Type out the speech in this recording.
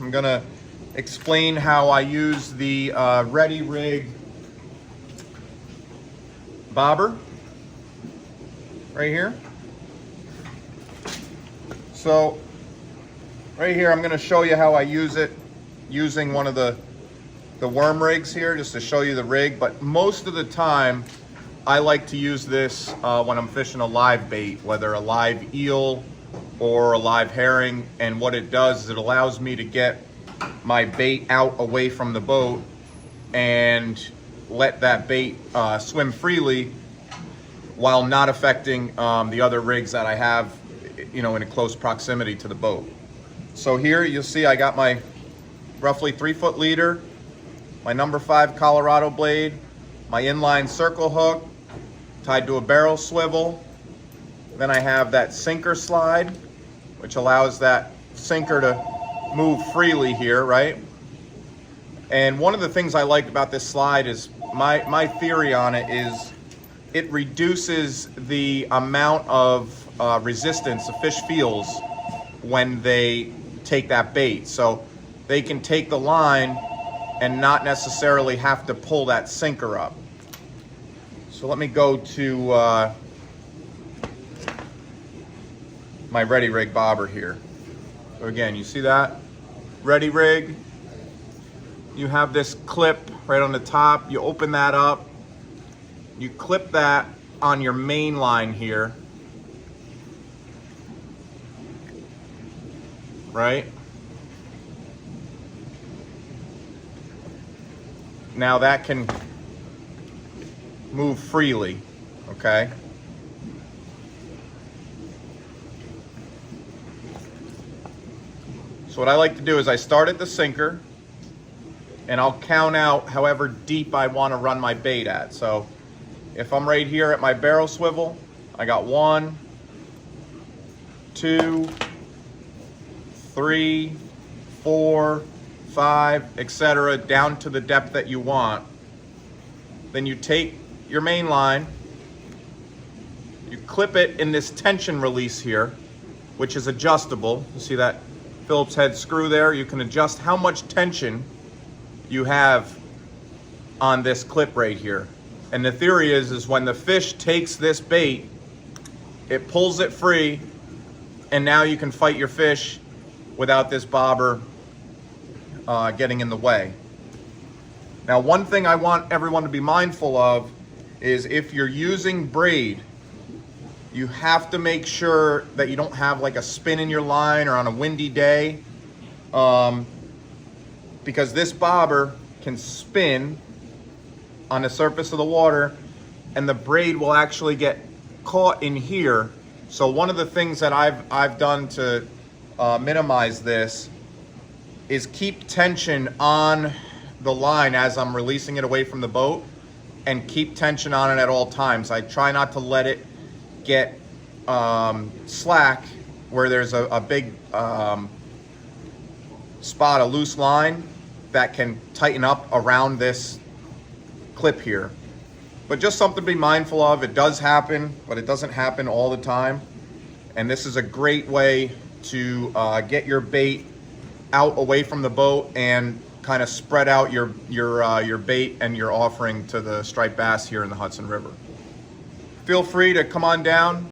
I'm gonna explain how I use the Ready Rig bobber right here. So right here, I'm gonna show you how I use it using one of the worm rigs here, just to show you the rig. But most of the time, I like to use this when I'm fishing a live bait, whether a live eel or a live herring. And what it does is it allows me to get my bait out away from the boat and let that bait swim freely while not affecting the other rigs that I have, you know, in a close proximity to the boat. So here you'll see I got my roughly 3-foot leader, my number 5 Colorado blade, my inline circle hook tied to a barrel swivel. Then I have that sinker slide, which allows that sinker to move freely here, right? And one of the things I like about this slide is my theory on it is it reduces the amount of resistance the fish feels when they take that bait. So they can take the line and not necessarily have to pull that sinker up. So let me go to my Ready Rig bobber here. So again, you see that? Ready Rig. You have this clip right on the top. You open that up. You clip that on your main line here. Right? Now that can move freely, okay? So what I like to do is I start at the sinker and I'll count out however deep I want to run my bait at. So if I'm right here at my barrel swivel, I got 1, 2, 3, 4, 5, etc., down to the depth that you want. Then you take your main line, you clip it in this tension release here, which is adjustable. You see that Phillips head screw there? You can adjust how much tension you have on this clip right here. And the theory is when the fish takes this bait, it pulls it free, and now you can fight your fish without this bobber getting in the way. Now, one thing I want everyone to be mindful of is if you're using braid, you have to make sure that you don't have like a spin in your line or on a windy day, because this bobber can spin on the surface of the water and the braid will actually get caught in here. So one of the things that I've done to minimize this is keep tension on the line as I'm releasing it away from the boat, and keep tension on it at all times. I try not to let it get slack where there's a big spot, a loose line that can tighten up around this clip here. But just something to be mindful of. It does happen, but it doesn't happen all the time. And this is a great way to get your bait out away from the boat and kind of spread out your bait and your offering to the striped bass here in the Hudson River. Feel free to come on down,